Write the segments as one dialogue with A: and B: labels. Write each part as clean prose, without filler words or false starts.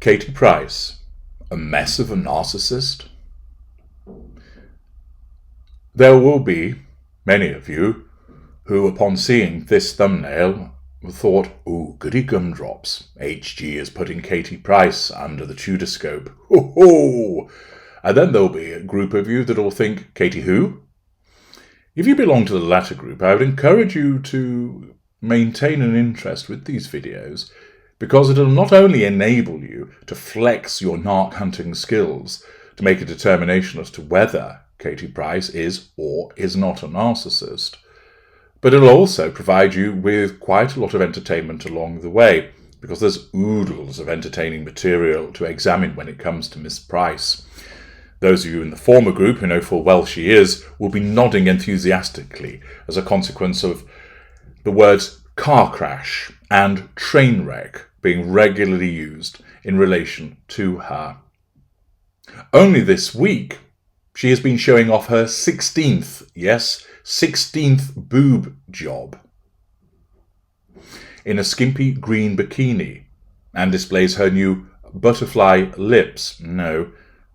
A: Katie Price, a mess of a narcissist? There will be many of you who, upon seeing this thumbnail, thought, "Ooh, goody gumdrops, HG is putting Katie Price under the Tudorscope. Ho ho!" And then there'll be a group of you that'll think, "Katie who?" If you belong to the latter group, I would encourage you to maintain an interest with these videos, because it'll not only enable you to flex your narc hunting skills to make a determination as to whether Katie Price is or is not a narcissist, but it'll also provide you with quite a lot of entertainment along the way, because there's oodles of entertaining material to examine when it comes to Miss Price. Those of you in the former group who know full well she is will be nodding enthusiastically as a consequence of the words car crash and train wreck being regularly used in relation to her. Only this week, she has been showing off her 16th boob job in a skimpy green bikini, and displays her new butterfly lips. No,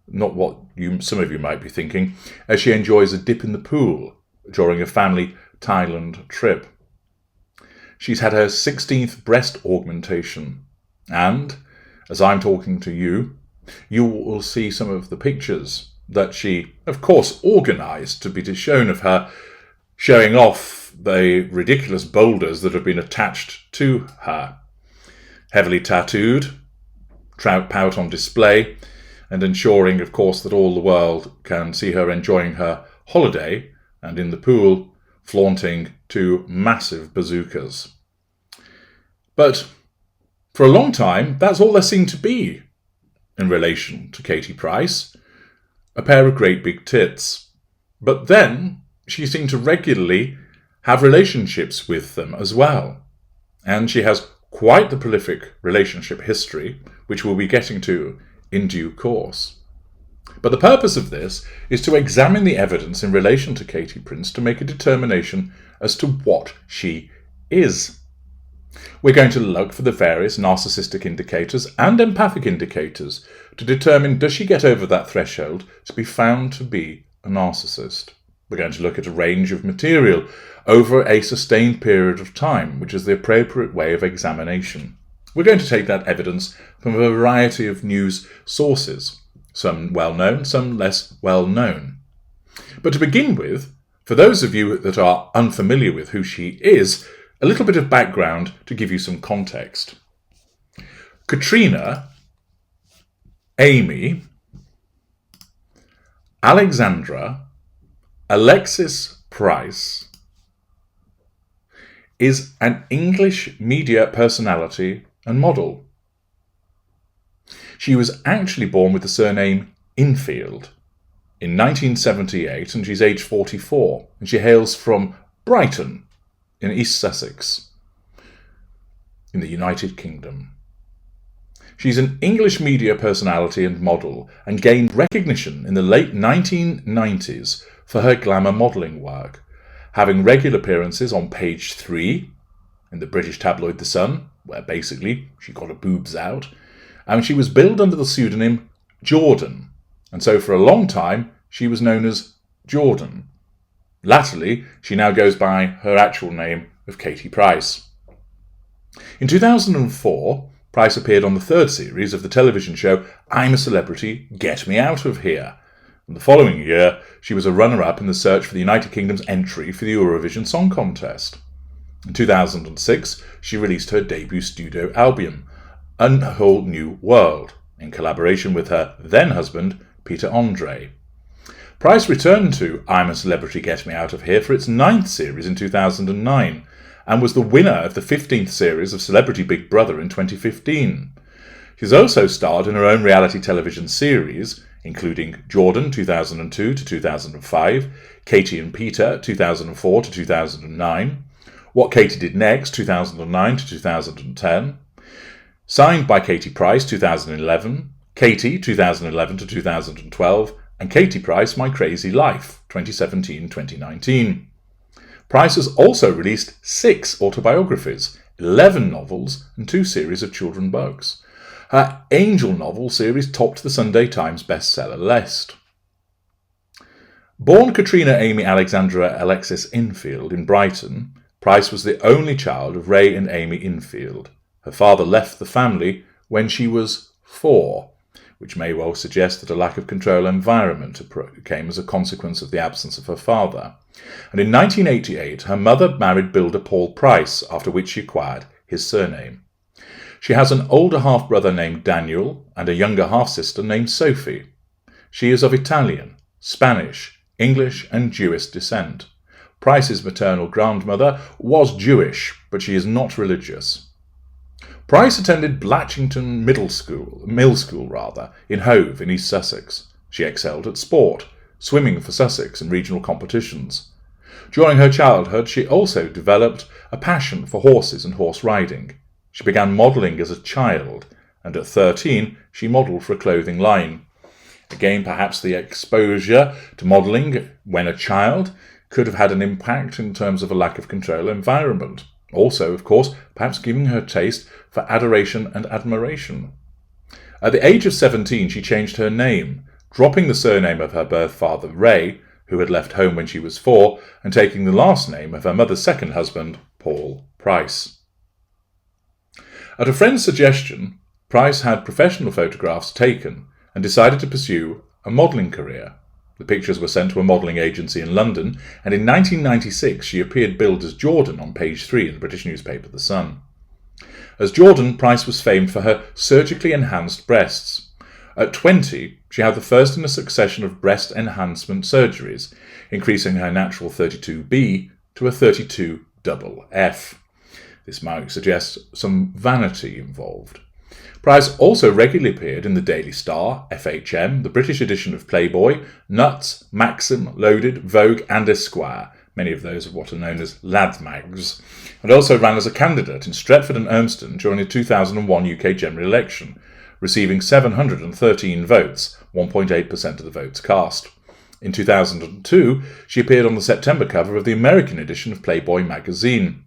A: not what some of you might be thinking, as she enjoys a dip in the pool during a family Thailand trip. She's had her 16th breast augmentation, and as I'm talking to you, you will see some of the pictures that she, of course, organised to be shown of her showing off the ridiculous boulders that have been attached to her. Heavily tattooed, trout pout on display, and ensuring, of course, that all the world can see her enjoying her holiday and in the pool flaunting two massive bazookas. But for a long time, that's all there seemed to be in relation to Katie Price, a pair of great big tits. But then she seemed to regularly have relationships with them as well. And she has quite the prolific relationship history, which we'll be getting to in due course. But the purpose of this is to examine the evidence in relation to Katie Price to make a determination as to what she is. We're going to look for the various narcissistic indicators and empathic indicators to determine, does she get over that threshold to be found to be a narcissist? We're going to look at a range of material over a sustained period of time, which is the appropriate way of examination. We're going to take that evidence from a variety of news sources, some well-known, some less well-known. But to begin with, for those of you that are unfamiliar with who she is, a little bit of background to give you some context. Katrina, Amy, Alexandra, Alexis Price is an English media personality and model. She was actually born with the surname Infield in 1978, and she's aged 44, and she hails from Brighton in East Sussex in the United Kingdom. She's an English media personality and model, and gained recognition in the late 1990s for her glamour modelling work, having regular appearances on page 3 in the British tabloid The Sun, where basically she got her boobs out, and she was billed under the pseudonym Jordan, and so for a long time she was known as Jordan. Latterly, she now goes by her actual name of Katie Price. In 2004, Price appeared on the third series of the television show I'm a Celebrity, Get Me Out of Here. And the following year, she was a runner-up in the search for the United Kingdom's entry for the Eurovision Song Contest. In 2006, she released her debut studio album, A Whole New World, in collaboration with her then-husband, Peter Andre. Price returned to I'm a Celebrity, Get Me Out of Here for its 9th series in 2009, and was the winner of the 15th series of Celebrity Big Brother in 2015. She's also starred in her own reality television series, including Jordan 2002 to 2005, Katie and Peter 2004 to 2009, What Katie Did Next 2009 to 2010, Signed by Katie Price 2011, Katie 2011 to 2012, and Katie Price, My Crazy Life, 2017-2019. Price has also released 6 autobiographies, 11 novels, and 2 series of children's books. Her Angel novel series topped the Sunday Times bestseller list. Born Katrina Amy Alexandra Alexis Infield in Brighton, Price was the only child of Ray and Amy Infield. Her father left the family when she was 4, which may well suggest that a lack of control environment came as a consequence of the absence of her father. And in 1988, her mother married builder Paul Price, after which she acquired his surname. She has an older half-brother named Daniel and a younger half-sister named Sophie. She is of Italian, Spanish, English and Jewish descent. Price's maternal grandmother was Jewish, but she is not religious. Price attended Blatchington Mill School in Hove in East Sussex. She excelled at sport, swimming for Sussex in regional competitions. During her childhood, she also developed a passion for horses and horse riding. She began modelling as a child, and at 13 she modelled for a clothing line. Again, perhaps the exposure to modelling when a child could have had an impact in terms of a lack of control environment. Also, of course, perhaps giving her taste for adoration and admiration. At the age of 17, she changed her name, dropping the surname of her birth father, Ray, who had left home when she was 4, and taking the last name of her mother's second husband, Paul Price. At a friend's suggestion, Price had professional photographs taken and decided to pursue a modelling career. The pictures were sent to a modelling agency in London, and in 1996 she appeared billed as Jordan on page 3 in the British newspaper The Sun. As Jordan, Price was famed for her surgically enhanced breasts. At 20, she had the first in a succession of breast enhancement surgeries, increasing her natural 32B to a 32FF. This might suggest some vanity involved. Price also regularly appeared in the Daily Star, FHM, the British edition of Playboy, Nuts, Maxim, Loaded, Vogue and Esquire, many of those are what are known as lad mags, and also ran as a candidate in Stretford and Urmston during the 2001 UK general election, receiving 713 votes, 1.8% of the votes cast. In 2002, she appeared on the September cover of the American edition of Playboy magazine.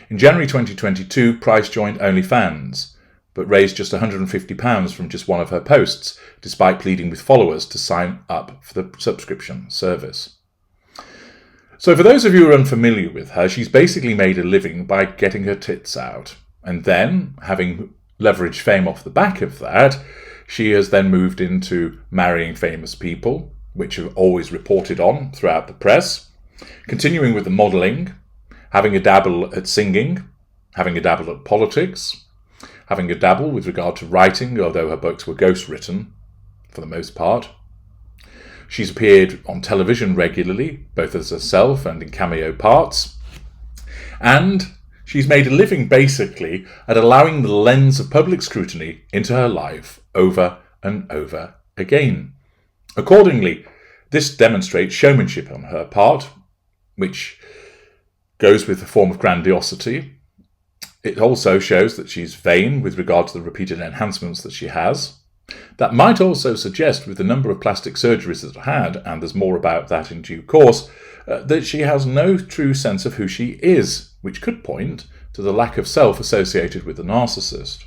A: In January 2022, Price joined OnlyFans, but raised just £150 from just one of her posts, despite pleading with followers to sign up for the subscription service. So for those of you who are unfamiliar with her, she's basically made a living by getting her tits out. And then, having leveraged fame off the back of that, she has then moved into marrying famous people, which are always reported on throughout the press, continuing with the modelling, having a dabble at singing, having a dabble at politics, having a dabble with regard to writing, although her books were ghost-written for the most part. She's appeared on television regularly, both as herself and in cameo parts. And she's made a living, basically, at allowing the lens of public scrutiny into her life over and over again. Accordingly, this demonstrates showmanship on her part, which goes with a form of grandiosity. It also shows that she's vain with regard to the repeated enhancements that she has. That might also suggest, with the number of plastic surgeries that are had, and there's more about that in due course, that she has no true sense of who she is, which could point to the lack of self associated with the narcissist.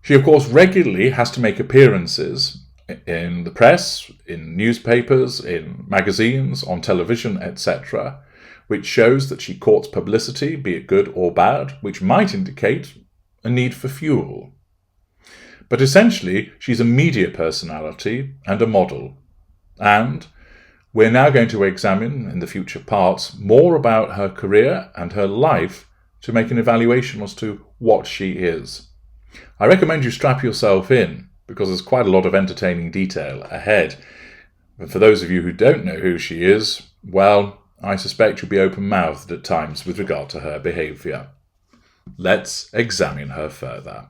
A: She, of course, regularly has to make appearances in the press, in newspapers, in magazines, on television, etc., which shows that she courts publicity, be it good or bad, which might indicate a need for fuel. But essentially, she's a media personality and a model. And we're now going to examine, in the future parts, more about her career and her life to make an evaluation as to what she is. I recommend you strap yourself in, because there's quite a lot of entertaining detail ahead. But for those of you who don't know who she is, well, I suspect you'll be open-mouthed at times with regard to her behaviour. Let's examine her further.